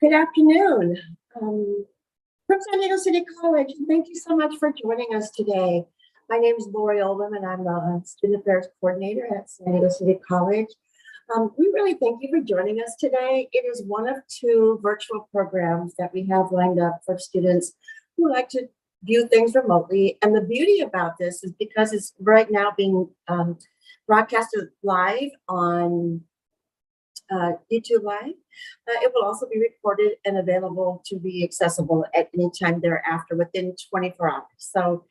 Good afternoon. From San Diego City College, thank you so much for joining us today. My name is Lori Oldham, and I'm the Student Affairs Coordinator at San Diego City College. We really thank you for joining us today. It is one of two virtual programs that we have lined up for students who like to view things remotely. And the beauty about this is because it's right now being broadcasted live on YouTube Live. It will also be recorded and available to be accessible at any time thereafter within 24 hours. So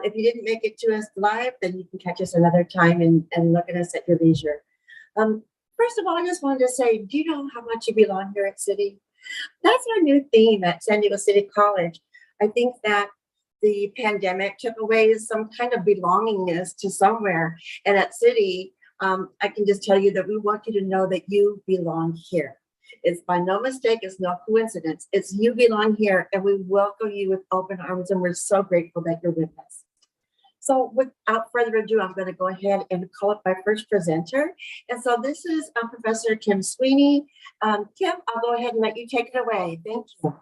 if you didn't make it to us live, then you can catch us another time and look at us at your leisure. First of all, I just wanted to say, do you know how much you belong here at City? That's our new theme at San Diego City College. I think that the pandemic took away some kind of belongingness to somewhere. And at City, I can just tell you that we want you to know that you belong here. It's by no mistake, it's no coincidence. It's you belong here, and we welcome you with open arms, and we're so grateful that you're with us. So without further ado, I'm going to go ahead and call up my first presenter. And so this is Professor Kim Sweeney. Kim, I'll go ahead and let you take it away. Thank you.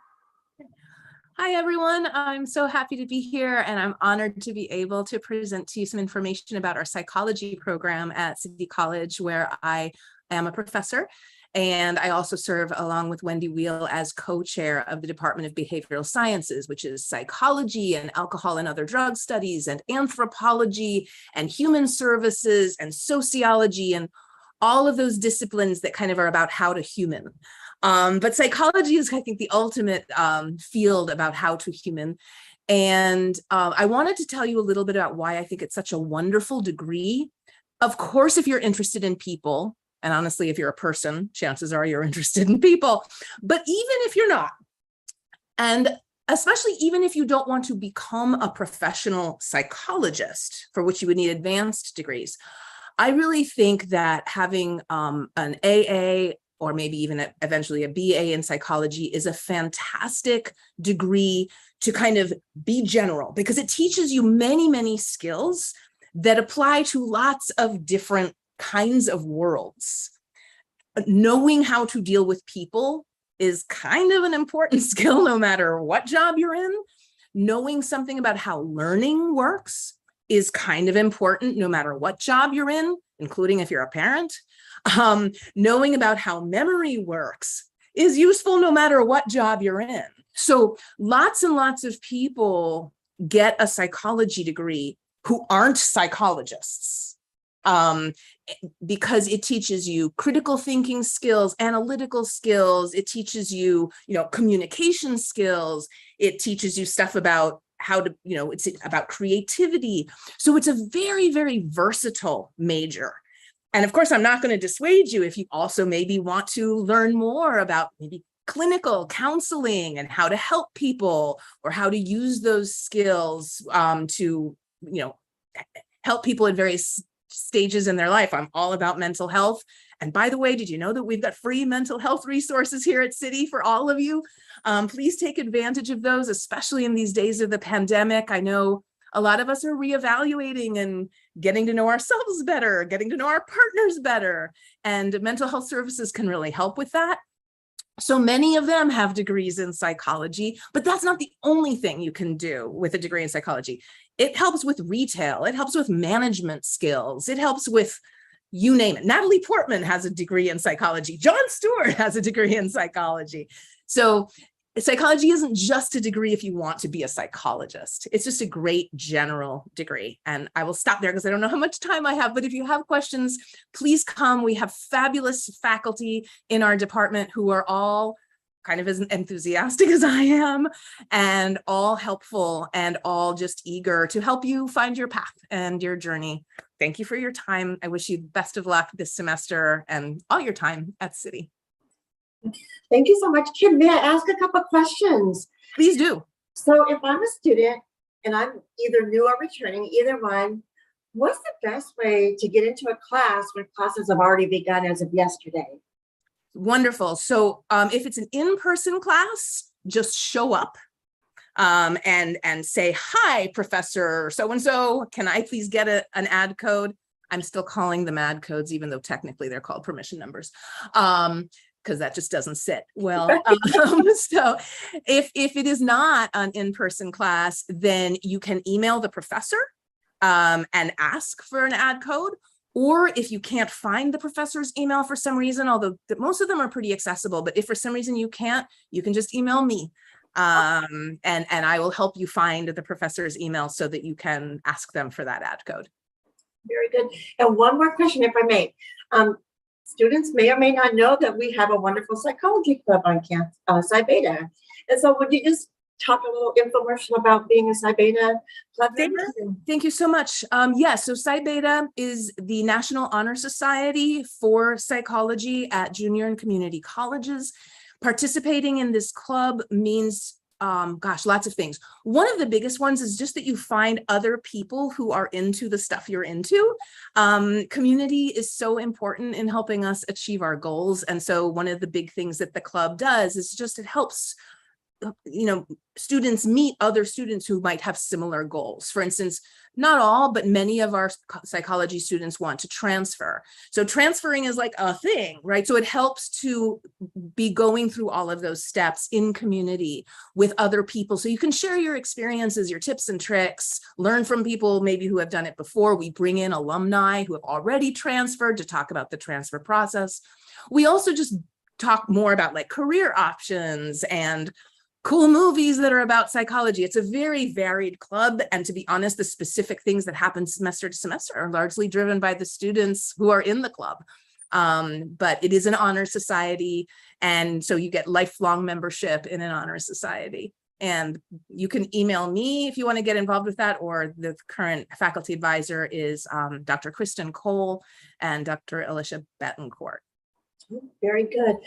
Hi, everyone. I'm so happy to be here, and I'm honored to be able to present to you some information about our psychology program at City College, where I am a professor. And I also serve along with Wendy Wheel as co-chair of the Department of Behavioral Sciences, which is psychology and alcohol and other drug studies and anthropology and human services and sociology and all of those disciplines that kind of are about how to human. But psychology is, I think, the ultimate field about how to human. And I wanted to tell you a little bit about why I think it's such a wonderful degree. Of course, if you're interested in people, and honestly, if you're a person, chances are you're interested in people. But even if you're not, and especially even if you don't want to become a professional psychologist, for which you would need advanced degrees, I really think that having an AA or maybe even eventually a BA in psychology is a fantastic degree to kind of be general, because it teaches you many, many skills that apply to lots of different kinds of worlds. Knowing how to deal with people is kind of an important skill no matter what job you're in. Knowing something about how learning works is kind of important no matter what job you're in, including if you're a parent. Knowing about how memory works is useful no matter what job you're in. So lots and lots of people get a psychology degree who aren't psychologists, because it teaches you critical thinking skills, analytical skills. It teaches you, communication skills. It teaches you stuff about how to, it's about creativity. So it's a very, very versatile major. And of course, I'm not going to dissuade you if you also maybe want to learn more about maybe clinical counseling and how to help people, or how to use those skills to, help people at various stages in their life. I'm all about mental health. And by the way, did you know that we've got free mental health resources here at City for all of you? Please take advantage of those, especially in these days of the pandemic. I know a lot of us are reevaluating and getting to know ourselves better, getting to know our partners better, and mental health services can really help with that. So many of them have degrees in psychology, but that's not the only thing you can do with a degree in psychology. It helps with retail. It helps with management skills. It helps with, you name it. Natalie Portman has a degree in psychology. Jon Stewart has a degree in psychology. So psychology isn't just a degree if you want to be a psychologist. It's just a great general degree. And I will stop there because I don't know how much time I have, but if you have questions, please come. We have fabulous faculty in our department who are all kind of as enthusiastic as I am, and all helpful and all just eager to help you find your path and your journey. Thank you for your time. I wish you the best of luck this semester and all your time at City. Thank you so much, Kim. May I ask a couple of questions? Please do. So if I'm a student and I'm either new or returning, either one, what's the best way to get into a class when classes have already begun as of yesterday? Wonderful. So if it's an in-person class, just show up and say, hi, Professor so-and-so, can I please get an ad code? I'm still calling them ad codes, even though technically they're called permission numbers. because that just doesn't sit well. So if it is not an in-person class, then you can email the professor and ask for an ad code. Or if you can't find the professor's email for some reason, although most of them are pretty accessible, but if for some reason you can't, you can just email me. And I will help you find the professor's email so that you can ask them for that ad code. Very good. And one more question, if I may. Students may or may not know that we have a wonderful psychology club on campus, Psi Beta. And so would you just talk a little infomercial about being a Psi Beta club member? Thank you so much. Yes, so Psi Beta is the National Honor Society for Psychology at junior and community colleges. Participating in this club means lots of things. One of the biggest ones is just that you find other people who are into the stuff you're into. Community is so important in helping us achieve our goals. And so one of the big things that the club does is just it helps students meet other students who might have similar goals. For instance, not all, but many of our psychology students want to transfer. So transferring is like a thing, right? So it helps to be going through all of those steps in community with other people. So you can share your experiences, your tips and tricks, learn from people maybe who have done it before. We bring in alumni who have already transferred to talk about the transfer process. We also just talk more about like career options and cool movies that are about psychology. It's a very varied club. And to be honest, the specific things that happen semester to semester are largely driven by the students who are in the club. But it is an honor society. And so you get lifelong membership in an honor society. And you can email me if you want to get involved with that, or the current faculty advisor is Dr. Kristen Cole and Dr. Alicia Betancourt. Very good.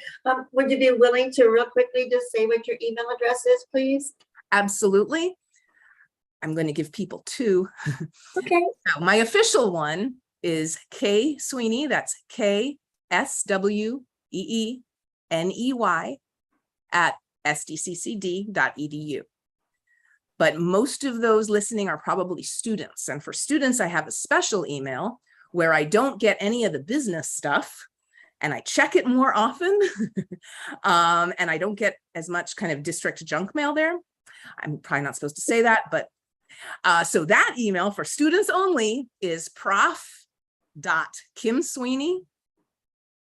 Would you be willing to real quickly just say what your email address is, please? Absolutely. I'm going to give people two. Okay. So my official one is K Sweeney, that's KSWEENEY at sdccd.edu. But most of those listening are probably students. And for students, I have a special email where I don't get any of the business stuff, and I check it more often. And I don't get as much kind of district junk mail there. I'm probably not supposed to say that, but so that email for students only is prof.kimsweeney,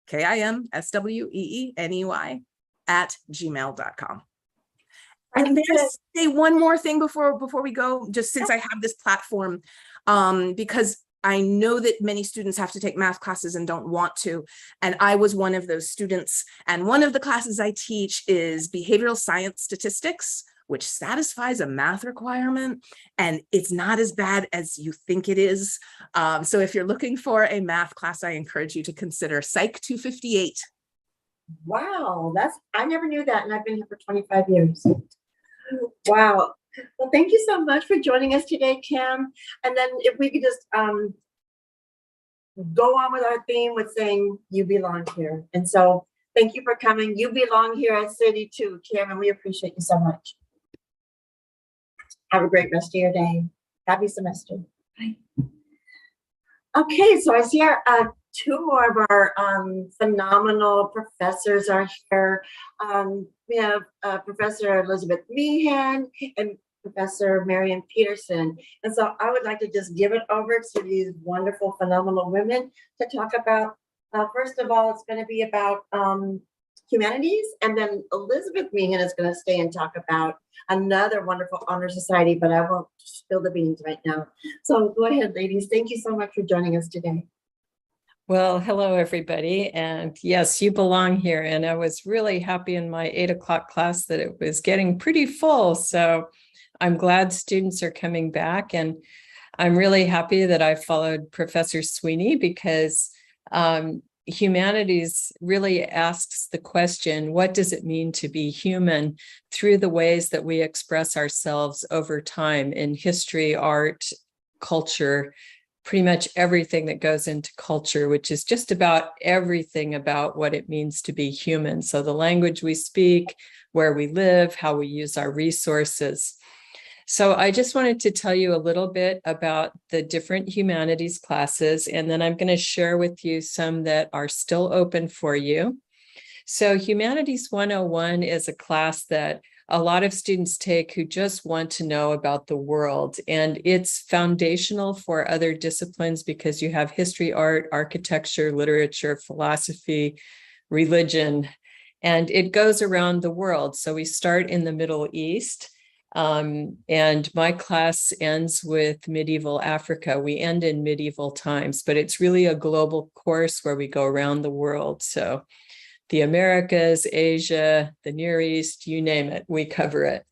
KIMSWEENEY @gmail.com. And there's say one more thing before we go, just since I have this platform, because I know that many students have to take math classes and don't want to. And I was one of those students. And one of the classes I teach is behavioral science statistics, which satisfies a math requirement. And it's not as bad as you think it is. So if you're looking for a math class, I encourage you to consider Psych 258. Wow, I never knew that. And I've been here for 25 years. Wow. Well, thank you so much for joining us today, Kim. And then if we could just go on with our theme with saying you belong here. And so thank you for coming. You belong here at City too, Kim, and we appreciate you so much. Have a great rest of your day. Happy semester. Bye. Okay, so I see two more of our phenomenal professors are here. We have Professor Elizabeth Meehan and Professor Marian Peterson. And so I would like to just give it over to these wonderful, phenomenal women to talk about, first of all, it's going to be about humanities. And then Elizabeth Meehan is going to stay and talk about another wonderful honor society, but I won't spill the beans right now. So go ahead, ladies. Thank you so much for joining us today. Well, hello, everybody. And yes, you belong here. And I was really happy in my 8 o'clock class that it was getting pretty full. So I'm glad students are coming back. And I'm really happy that I followed Professor Sweeney because humanities really asks the question, what does it mean to be human through the ways that we express ourselves over time in history, art, culture, pretty much everything that goes into culture, which is just about everything about what it means to be human. So the language we speak, where we live, how we use our resources. So I just wanted to tell you a little bit about the different humanities classes, and then I'm going to share with you some that are still open for you. So Humanities 101 is a class that a lot of students take who just want to know about the world. And it's foundational for other disciplines because you have history, art, architecture, literature, philosophy, religion, and it goes around the world. So we start in the Middle East. And my class ends with medieval Africa. We end in medieval times, but it's really a global course where we go around the world. So the Americas, Asia, the Near East, you name it, we cover it.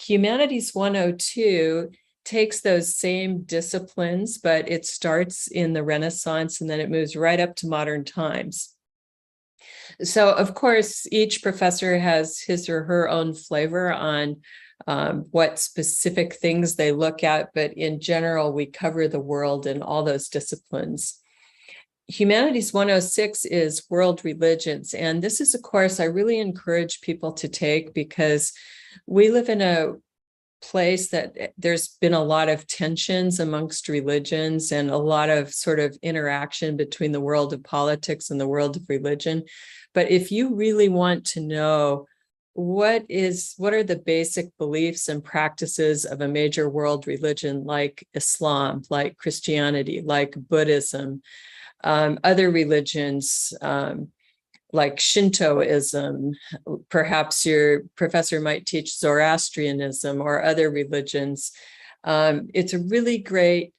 Humanities 102 takes those same disciplines, but it starts in the Renaissance and then it moves right up to modern times. So, of course, each professor has his or her own flavor on what specific things they look at, but in general, we cover the world in all those disciplines. Humanities 106 is world religions, and this is a course I really encourage people to take because we live in a place that there's been a lot of tensions amongst religions and a lot of sort of interaction between the world of politics and the world of religion. But if you really want to know what are the basic beliefs and practices of a major world religion like Islam, like Christianity, like Buddhism, other religions like Shintoism, perhaps your professor might teach Zoroastrianism or other religions. It's a really great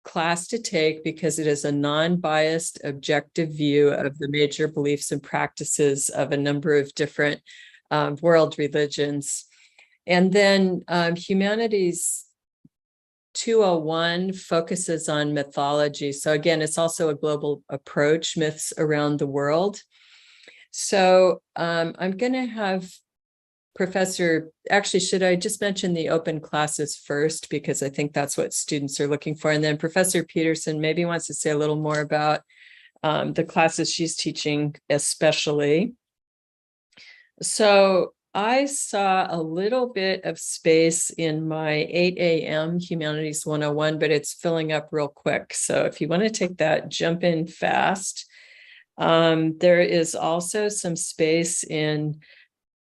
class to take because it is a non-biased, objective view of the major beliefs and practices of a number of different world religions. And then Humanities 201 focuses on mythology. So again, it's also a global approach, myths around the world. So I'm going to have should I just mention the open classes first, because I think that's what students are looking for. And then Professor Peterson maybe wants to say a little more about the classes she's teaching especially. So I saw a little bit of space in my 8 a.m. Humanities 101, but it's filling up real quick. So if you want to take that, jump in fast. There is also some space in,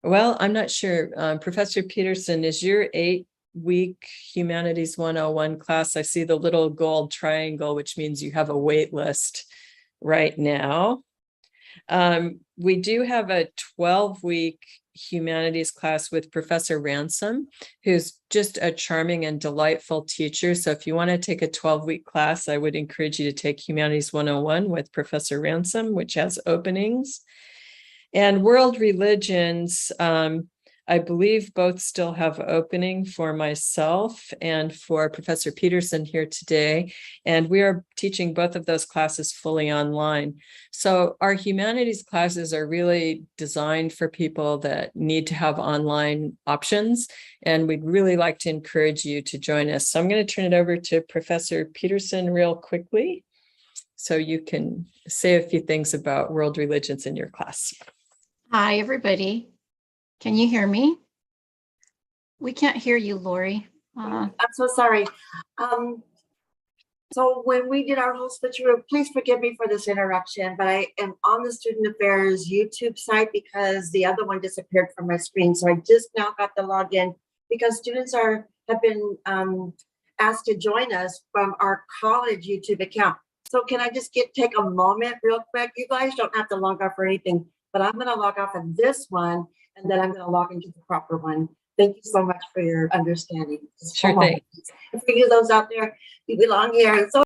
well, I'm not sure. Professor Peterson, is your 8-week Humanities 101 class? I see the little gold triangle, which means you have a wait list right now. We do have a 12-week humanities class with Professor Ransom, who's just a charming and delightful teacher. So if you want to take a 12-week class, I would encourage you to take Humanities 101 with Professor Ransom, which has openings. And world religions, I believe both still have opening for myself and for Professor Peterson here today. And we are teaching both of those classes fully online. So our humanities classes are really designed for people that need to have online options. And we'd really like to encourage you to join us. So I'm going to turn it over to Professor Peterson real quickly, so you can say a few things about world religions in your class. Hi, everybody. Can you hear me? We can't hear you, Lori. I'm so sorry. So when we did our whole switcheroo, please forgive me for this interruption, but I am on the Student Affairs YouTube site because the other one disappeared from my screen. So I just now got the login because students have been asked to join us from our college YouTube account. So can I just take a moment real quick? You guys don't have to log off or anything, but I'm going to log off of this one and then I'm going to log into the proper one. Thank you so much for your understanding. Sure thing. And for you those out there, you belong here. And so